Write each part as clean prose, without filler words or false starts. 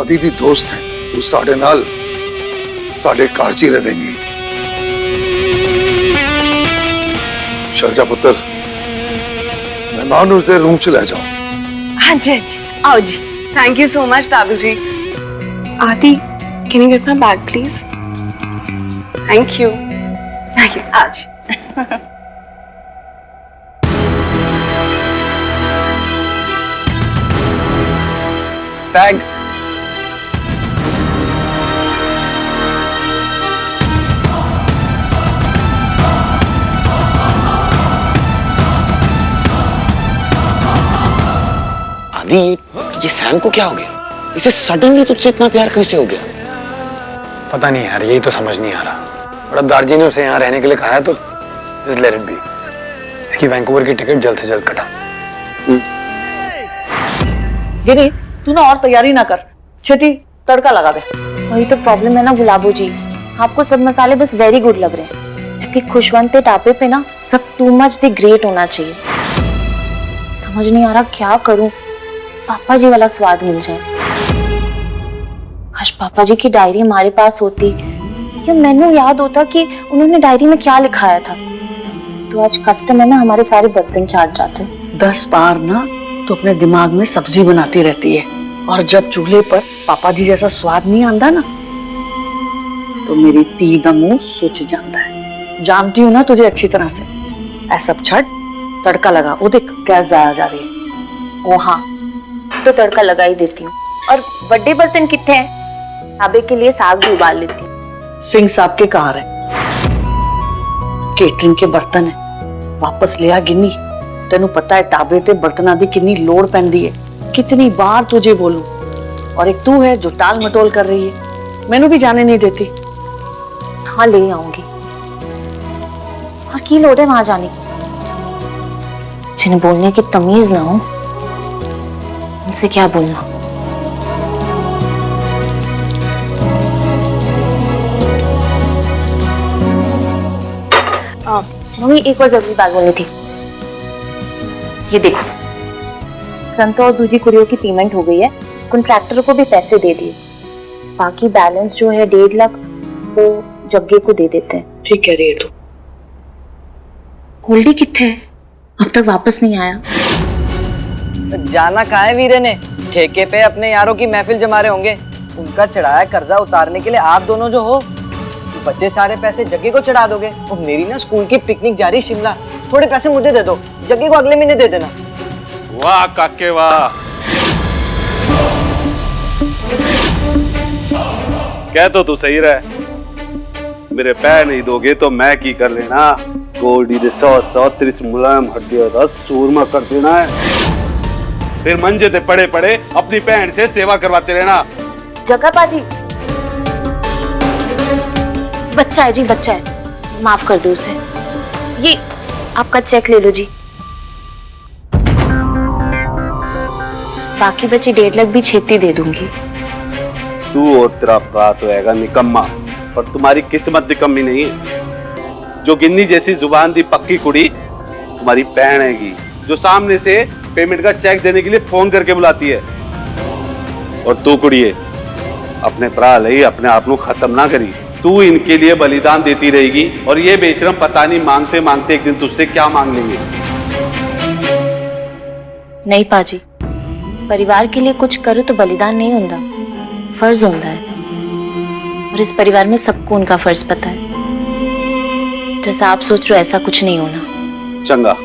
आदि दी दोस्त है, तू साढ़े नाल साढ़े घर च ही रहेंगी। चल जा पुत्र, मेहमान उसके रूम च ले जाओ। हाँ जी आओ जी। थैंक यू सो मच दादू जी। आदि can you get my bag please? Thank you. आओ जी। बैग आदि, ये सैम को क्या हो गया? इसे सडनली तुझसे इतना प्यार कैसे हो गया? पता नहीं यार, यही तो समझ नहीं आ रहा। और अब दार्जी ने उसे यहाँ रहने के लिए कहा है तो जस्ट लेट इट बी। इसकी वैंकूवर की टिकट जल्द से जल्द कटा। गिरी, तू ना और तैयारी ना कर, छेती तड़का लगा दे। वही तो प्रॉब्लम है ना गुलाबो जी, आपको सब मसाले बस वेरी गुड लग रहे हैं, जबकि खुशवंत ढाबे पे ना सब टू मच द ग्रेट होना चाहिए। समझ नहीं आ रहा क्या करूं, पापा जी वाला स्वाद मिल जाए। काश पापा जी की डायरी हमारे पास होती, या मैंने याद होता कि उन्होंने डायरी में क्या लिखाया था, तो आज कस्टमर में हमारे सारे बर्तन चाट जाते। 10 बार ना तो अपने दिमाग में सब्जी बनाती रहती है, और जब चूल्हे पर पापा जी जैसा स्वाद नहीं आंदा ना, तो मेरी धी दा मुंह सुच जाता है। जानती हूँ ना तुझे अच्छी तरह से। ऐसा छट तड़का लगा, वो देख गैस जाया जा रही है। ओ हाँ, तो तड़का लगा ही देती हूँ। और बड़े बर्तन कितने हैं? ढाबे के लिए साग भी उबाल लेती हूँ। सिंह साहब के कार है, केटरिंग के बर्तन है, वापस लिया गिन्नी। तेनू पता है ढाबे ते बर्तनां दी कितनी लोड़ पैंदी है, कितनी बार तुझे बोलूं, और एक तू है जो टाल मटोल कर रही है, मैनू भी जाने नहीं देती। हाँ ले आऊंगी, और की लोड़ है वहां जाने की? जिन्हें बोलने की तमीज ना हो उनसे क्या बोलना। मम्मी एक और जरूरी बात बोलनी थी। ये देखो, संतो और दूजी कुड़ियों की पेमेंट हो गई है, कॉन्ट्रैक्टर को भी पैसे दे दिए, बाकी बैलेंस जो है 1.5 लाख वो जग्गे को दे देते हैं। ठीक कह रही है तू। गोल्डी कितने है? अब तक वापस नहीं आया। जाना कहाँ है वीरे ने? ठेके पे अपने यारों की महफिल जमा रहे होंगे। उनका चढ़ाया कर्जा उतारने के लिए आप दोनों जो हो, बचे सारे पैसे जग्गे को चढ़ा दोगे। और मेरी ना स्कूल की पिकनिक जा रही शिमला, थोड़े पैसे मुझे दे दो, जग्गे को अगले महीने दे देना। वाह काके वाह, कह तो तू सही रहे। मेरे पैर नहीं दोगे तो मैं की कर लेना। गोल्डी दे 100 त्रिस मुलायम हड्डियां दा सूरमा कर देना है, फिर मंजे ते पड़े पड़े अपनी बहन से सेवा करवाते रहना। जगह पाजी, बच्चा है जी, बच्चा है, माफ कर दो उसे। ये आपका चेक ले लो जी, बाकी बची 1.5 लाख भी छेती दे दूंगी। तू और तेरा भरा तो हैगा निकम्मा, पर तुम्हारी किस्मत निकम्मी नहीं है। जो गिन्नी जैसी जुबान दी पक्की कुड़ी तुम्हारी बहन हैगी, जो सामने से पेमेंट का चेक देने के लिए फोन करके बुलाती है। और तू कुड़िए, अपने भरा लई अपने आप को खत्म ना करी। तू इनके लिए बलिदान देती रहेगी, और ये बेशरम पता नहीं मांगते मांगते एक दिन तुझसे क्या मांग लेंगे। नहीं पाजी, परिवार के लिए कुछ करो तो बलिदान नहीं होता, फर्ज होता है, और इस परिवार में सबको उनका फर्ज पता है। जैसा आप सोच रहे हो ऐसा कुछ नहीं होना। चंगा,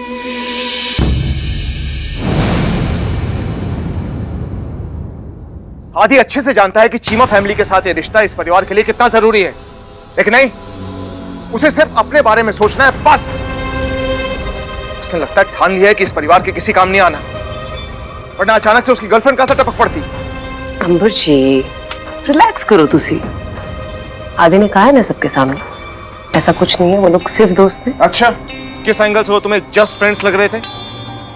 आदि अच्छे से जानता है कि चीमा फैमिली के साथ ये रिश्ता इस परिवार के लिए कितना जरूरी है, लेकिन नहीं, उसे सिर्फ अपने बारे में सोचना है बस। उसने लगता है ठान लिया है कि इस परिवार के किसी काम नहीं आना, वरना अचानक से उसकी गर्लफ्रेंड कहां से टपक पड़ती। अंबर जी रिलैक्स करो तुसी। आदि ने कहा है ना सबके सामने, ऐसा कुछ नहीं है, वो लोग सिर्फ दोस्त हैं। अच्छा, किस एंगल से वो तुम्हें जस्ट फ्रेंड्स लग रहे थे?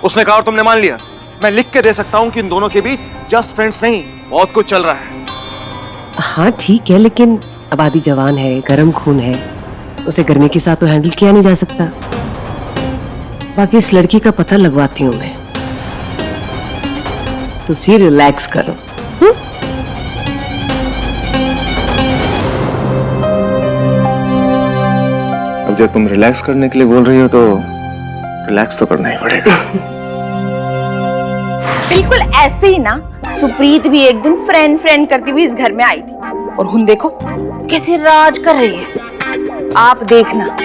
उसने कहा और तुमने मान लिया? मैं लिख के दे सकता हूँ कि इन दोनों के बीच जस्ट फ्रेंड्स नहीं, बहुत कुछ चल रहा है। हाँ ठीक है, लेकिन अब आदि जवान है, गर्म खून है, उसे गर्मी के साथ तो हैंडल किया नहीं जा सकता। बाकी इस लड़की का पता लगवाती हूँ मैं, तुसी रिलैक्स करो। जब तुम रिलैक्स करने के लिए बोल रही हो तो रिलैक्स तो करना ही पड़ेगा। बिल्कुल ऐसे ही ना सुप्रीत भी एक दिन फ्रेंड फ्रेंड करती हुई इस घर में आई थी और हुन देखो कैसे राज कर रही है। आप देखना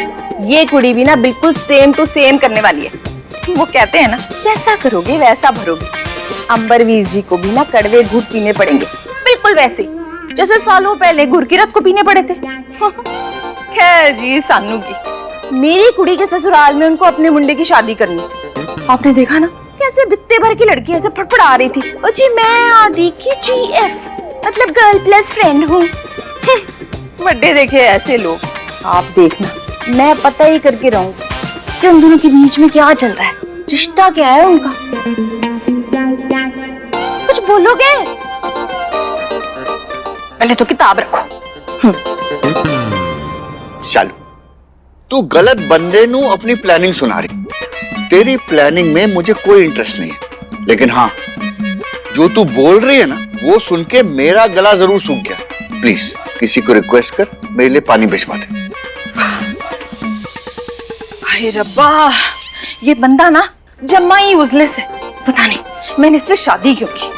ये कुड़ी भी ना बिल्कुल सेम टू सेम करने वाली है। वो कहते हैं ना जैसा करोगे वैसा भरोगे। अंबरवीर जी को भी ना कड़वे घूट पीने पड़ेंगे बिल्कुल वैसे ही जैसे सालों पहले गुरकीरत को पीने पड़े थे। खैर जी सानू की मेरी कुड़ी के ससुराल में उनको अपने मुंडे की शादी करनी थी। आपने देखा ना कैसे बित्ते भर की लड़की ऐसे फड़फड़ा रही थी। ओ जी मैं आदि की GF मतलब गर्ल प्लस फ्रेंड हूँ। बड़े देखे ऐसे लोग। आप देखना मैं पता ही करके रहूंगी कि उन दोनों के बीच में क्या चल रहा है, रिश्ता क्या है उनका। कुछ बोलोगे? पहले तो किताब रखो। चालू तू गलत बंदे नू अपनी प्लानिंग सुना रही। तेरी प्लानिंग में मुझे कोई इंटरेस्ट नहीं है, लेकिन हाँ जो तू बोल रही है ना वो सुन के मेरा गला जरूर सूख गया। प्लीज किसी को रिक्वेस्ट कर मेरे लिए पानी भिजवा दे। हाय रब्बा ये बंदा ना जम्मा ही उजलेस है। पता नहीं मैंने इससे शादी क्यों की।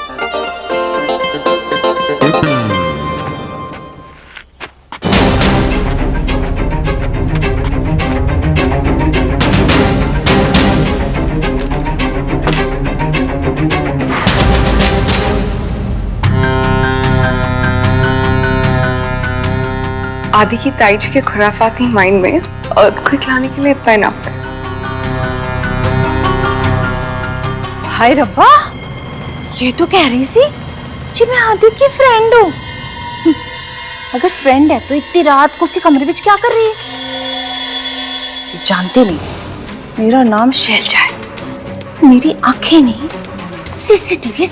आदि की ताईजी के खुराफाती माइंड में अर्थक्वेक लाने के लिए इतना इनफ है। हाय रब्बा ये तो कह रही सी जी मैं आदि की फ्रेंड हूँ। अगर फ्रेंड है तो इतनी रात को उसके कमरे में क्या कर रही है? ये जानते नहीं मेरा नाम शैलजा है। मेरी आंखें नहीं सीसीटीवी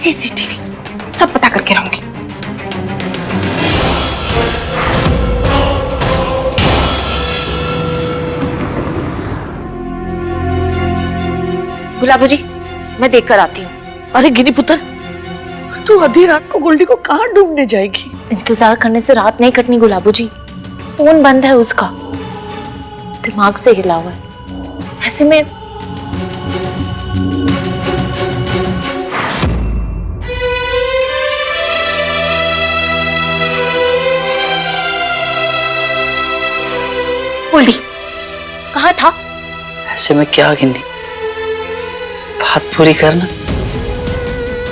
सब पता करके रहूंगी। गुलाबो जी मैं देख कर आती हूँ। अरे गिनी पुत्र तू आधी रात को गोल्डी को कहाँ ढूंढने जाएगी? इंतजार करने से रात नहीं कटनी गुलाबो जी। फोन बंद है उसका, दिमाग से हिला हुआ है। ऐसे में गोल्डी कहाँ था? ऐसे में क्या गिनी, बात पूरी करना।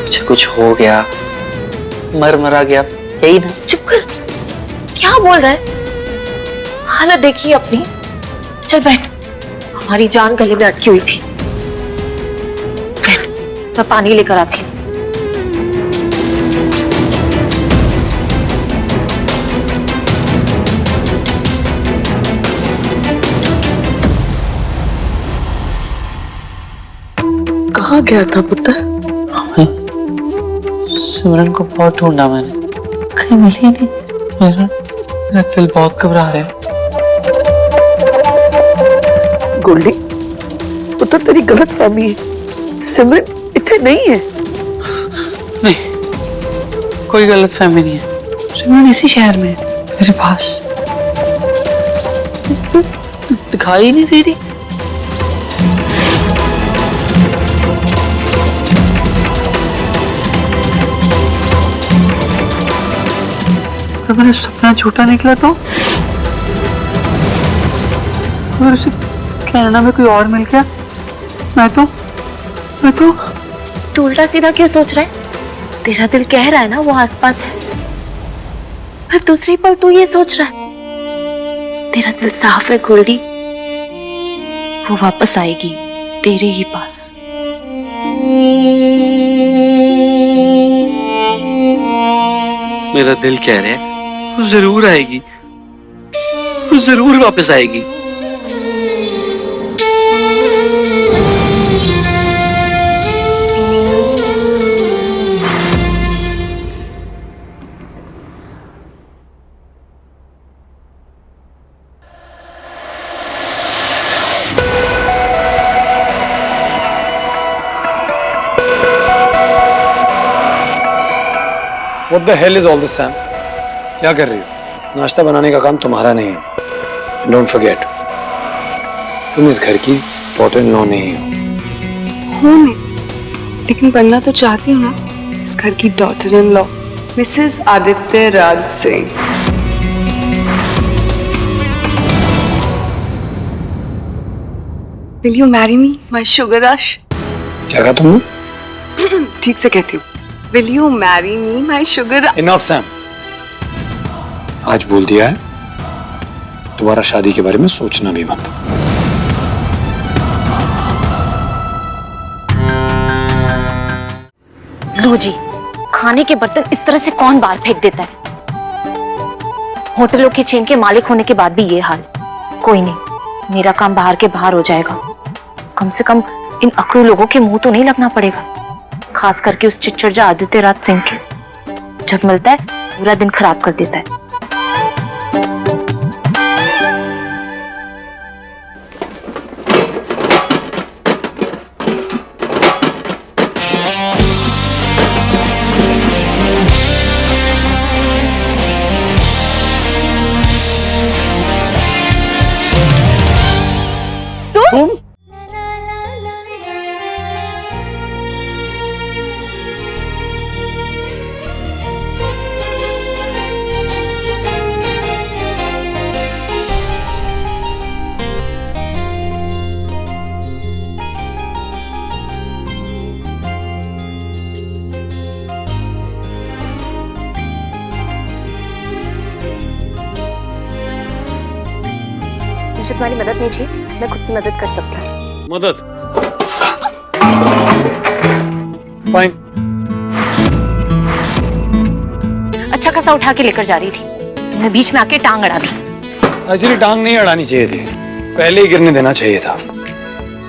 मुझे कुछ हो गया, मरा गया, यही ना। चुप कर, क्या बोल रहा है? हालत देखिए अपनी। चल बैठ, हमारी जान गले में अटकी हुई थी। बैठ, मैं पानी लेकर आती हूँ। कहाँ गया था पुत्र? सिमरन को बहुत ढूंढा मैंने, कहीं मिली नहीं। मेरा दिल बहुत घबरा रहा है। गोल्डी पुत्र तेरी गलत फहमी है। सिमरन इतने नहीं है। नहीं कोई गलत फहमी नहीं है। सिमरन इसी शहर में है, मेरे पास। दिखाई नहीं दे रही। अगर मेरा सपना झूठा निकला तो? अगर उसे कनाडा में कोई और मिल गया? मैं तो तू उल्टा सीधा क्यों सोच रहा है? तेरा दिल कह रहा है ना वो आसपास है, फिर दूसरी पल तू ये सोच रहा है। तेरा दिल साफ है गोल्डी, वो वापस आएगी तेरे ही पास। मेरा दिल कह रहा है वो जरूर आएगी, वो जरूर वापस आएगी। What the hell is all this, Sam? क्या कर रही हो? नाश्ता बनाने का काम तुम्हारा नहीं है। Don't forget. तुम इस घर की डॉटर इन लॉ नहीं हो। हूँ नहीं, लेकिन बनना तो चाहती हूँ ना इस घर की daughter in law, Mrs Aditya Raj Singh. Will you marry me, my sugar rush? क्या कहा तुमने? ठीक से कहती हूँ। Will you marry me, my sugar rush? Enough, Sam. आज बोल दिया है, दोबारा शादी के बारे में सोचना भी मत। लो जी, खाने के बर्तन इस तरह से कौन बाहर फेंक देता है? होटलों के चेन के मालिक होने के बाद भी ये हाल। कोई नहीं, मेरा काम बाहर के बाहर हो जाएगा। कम से कम इन अकड़ू लोगों के मुंह तो नहीं लगना पड़ेगा, खास करके उस चिच्चरजा आदित्य राज सिंह के। जब मिलता है पूरा दिन खराब कर देता है। तुम मुझे तुम्हारी मदद नहीं चाहिए, मैं खुद की मदद कर सकती हूँ। मदद? फाइन। अच्छा खासा उठा के लेकर जा रही थी, तुमने बीच में आके टांग अड़ा दी। एक्चुअली टांग नहीं अड़ानी चाहिए थी, पहले ही गिरने देना चाहिए था।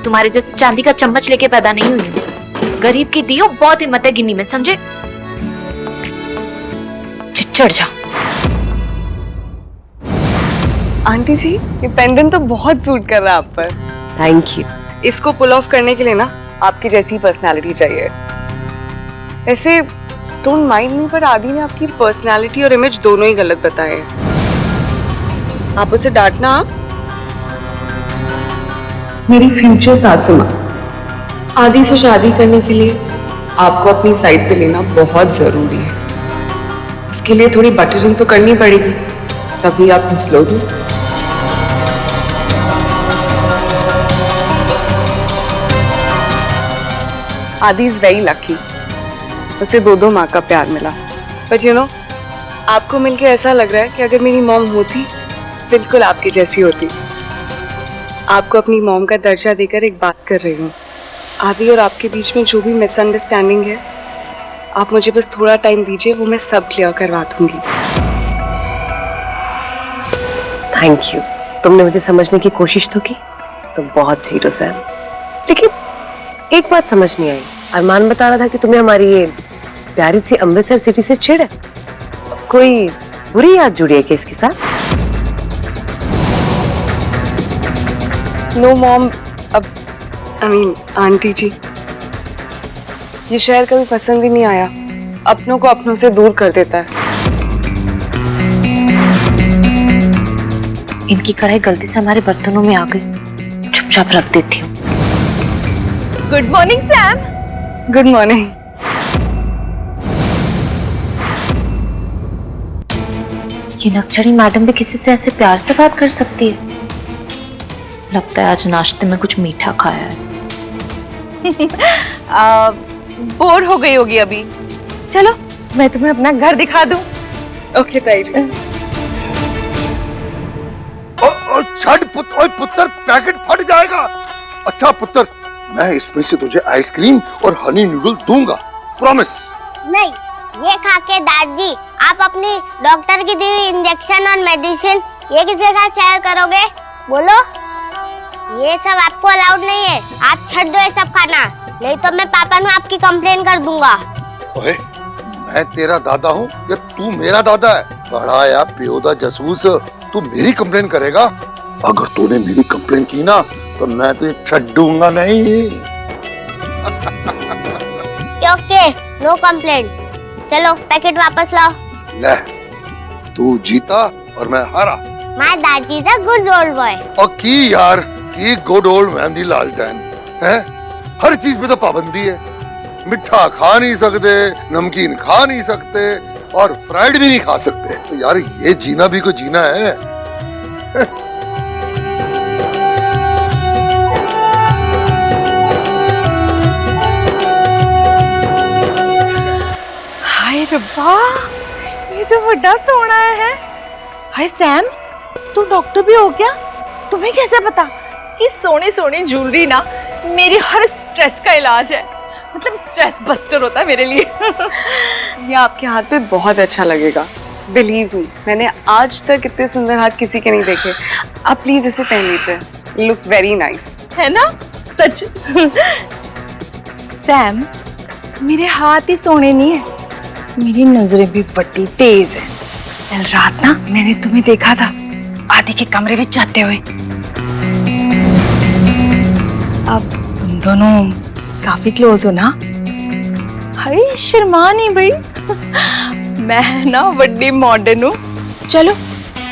तुम्हारे जैसे चांदी का चम्मच लेके पैदा नहीं हुई हूँ। गरीब की दी हो, बहुत हिम्मत है गिन्नी में, समझे? चिढ़ जा। आंटी जी, ये पेंडेंट तो बहुत सूट कर रहा है आप पर। Thank you. इसको पुल ऑफ करने के लिए ना आपकी जैसी पर्सनालिटी चाहिए। ऐसे डोंट माइंड मी, पर आदि ने आपकी पर्सनालिटी और इमेज दोनों ही गलत बताए हैं। आप उसे डांटना। मेरी फ्यूचर सासू माँ, आदि से शादी करने के लिए आपको अपनी साइड पे लेना बहुत जरूरी है। इसके लिए थोड़ी बटरिंग तो करनी पड़ेगी, तभी आप निस्लोगे। आदि इज वेरी लकी, उसे दो माँ का प्यार मिला। बट यू नो, आपको मिलके ऐसा लग रहा है कि अगर मेरी मॉम होती, बिल्कुल आपकी जैसी होती। आपको अपनी मॉम का दर्जा देकर एक बात कर रही हूँ। आदि और आपके बीच में जो भी मिसअंडरस्टैंडिंग है, आप मुझे बस थोड़ा टाइम दीजिए, वो मैं सब क्लियर करवा दूंगी। थैंक यू, तुमने मुझे समझने की कोशिश तो की, तुम बहुत स्वीट हो सैम। लेकिन एक बात समझ नहीं आई, अरमान बता रहा था कि तुम्हें हमारी ये प्यारी सी अमृतसर सिटी से चिढ़ है। कोई बुरी याद जुड़ी है क्या इसके साथ? नो मॉम, अब आई मीन आंटी जी, ये शहर कभी पसंद ही नहीं आया। अपनों को अपनों से दूर कर देता है। इनकी कढ़ाई गलती से हमारे बर्तनों में आ गई, चुपचाप रख देती हूँ। Good morning Sam. Good morning. ये नक्चरी मैडम भी किसी से ऐसे प्यार से बात कर सकती है? लगता है आज नाश्ते में कुछ मीठा खाया है। बोर हो गई होगी अभी, चलो मैं तुम्हें अपना घर दिखा दूं। ओके ताई जी। छठ पुत्र, पैकेट फट जाएगा। अच्छा पुत्र, मैं इसमें से तुझे आइसक्रीम और हनी नूडल दूंगा, प्रॉमिस। नहीं, ये खा के दादी आप अपनी डॉक्टर की दी हुई इंजेक्शन और मेडिसिन ये किसके साथ शेयर करोगे? बोलो, ये सब आपको अलाउड नहीं है। आप छੱड दो ये सब खाना, नहीं तो मैं पापा में आपकी कंप्लेन कर दूंगा। ओए, मैं तेरा दादा हूँ या तू मेरा दादा है? बड़ा या प्योदा जासूस, तू मेरी कंप्लेन करेगा? अगर तूने मेरी कंप्लेन की ना तो मैं तुझे छੱडूंगा नहीं। Okay, no complain. चलो पैकेट वापस लाओ। ले, तू जीता और मैं हारा। My dad is a good role boy. और की यार, की गुड ओल्ड मेहंदी लालटेन है। हर चीज में तो पाबंदी है, मिठा खा नहीं सकते, नमकीन खा नहीं सकते और फ्राइड भी नहीं खा सकते। तो यार ये जीना भी कोई जीना है। हाय रब्बा, ये तो बड़ा सोना है। हाय सैम, तू डॉक्टर भी हो क्या? तुम्हें कैसे पता कि सोनी सोनी ज्वेलरी ना मेरी हर स्ट्रेस का इलाज है? मतलब स्ट्रेस बस्टर होता है मेरे लिए। ये आपके हाथ पे बहुत अच्छा लगेगा, बिलीव मी। मैंने आज तक इतने सुंदर हाथ किसी के नहीं देखे। आप प्लीज इसे पहन लीजिए, लुक वेरी नाइस। है ना? सच। सैम, मेरे हाथ ही सोने नहीं है, मेरी नजरें भी बड़ी तेज है। कल रात ना मैंने तुम्हें देखा था आदि के कमरे में जाते हुए। अब तुम दोनों काफी क्लोज हो ना? हाय शर्मा नहीं भाई। मैं ना बड़ी मॉडर्न हूँ। चलो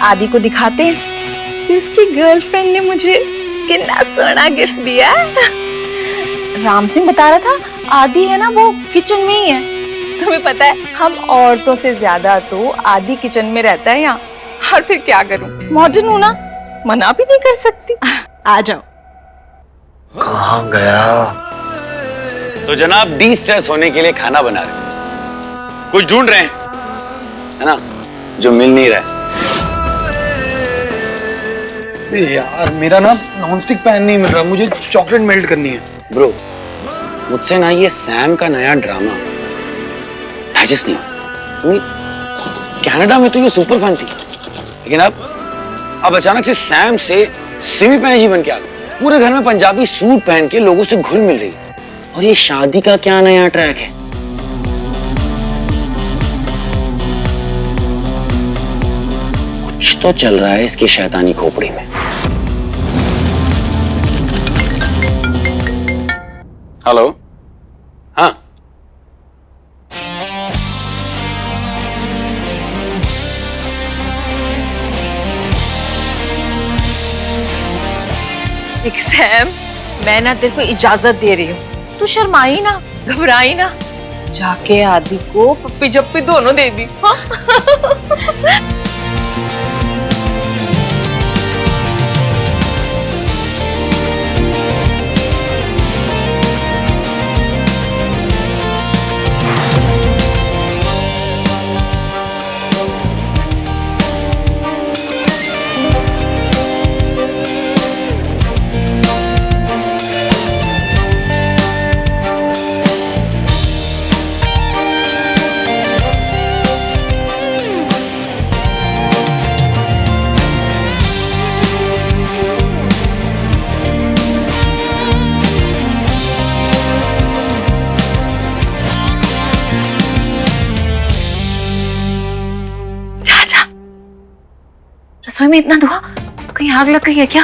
आदि को दिखाते हैं कि उसकी गर्लफ्रेंड ने मुझे कितना सोना गिफ्ट दिया है। राम सिंह बता रहा था आदि है ना वो किचन में ही है। तुम्हें पता है हम औरतों से ज्यादा तो आदि किचन में रहता है यहाँ। और फिर क्या करूं, मॉडर्न हूं ना, मना भी नहीं कर सकती। आ जाओ। कहाँ गया? तो जनाब डी स्ट्रेस होने के लिए खाना बना रहे, कुछ ढूंढ रहे हैं है ना, जो मिल नहीं रहा है। यार मेरा ना नॉनस्टिक पैन नहीं मिल रहा, मुझे चॉकलेट मेल्ट करनी है। ब्रो, मुझसे ना ये सैम का नया ड्रामा डाइजेस्ट नहीं हो। कनाडा में तो ये सुपर फन थी, लेकिन अब अचानक से सैम से सिमी पैंजी बन के आ गई। पूरे घर में पंजाबी सूट पहन के लोगों से घुल मिल रही। और ये शादी का क्या नया ट्रैक है? कुछ तो चल रहा है इसकी शैतानी खोपड़ी में। हेलो, हाँ एक सैम, मैं ना तेरे को इजाजत दे रही हूँ, तू शर्माई ना, घबराई ना, जाके आदि को पप्पी जप्पी दोनों दे दी। हाँ? रसोई में इतना धुआं, कहीं आग लग गई है क्या?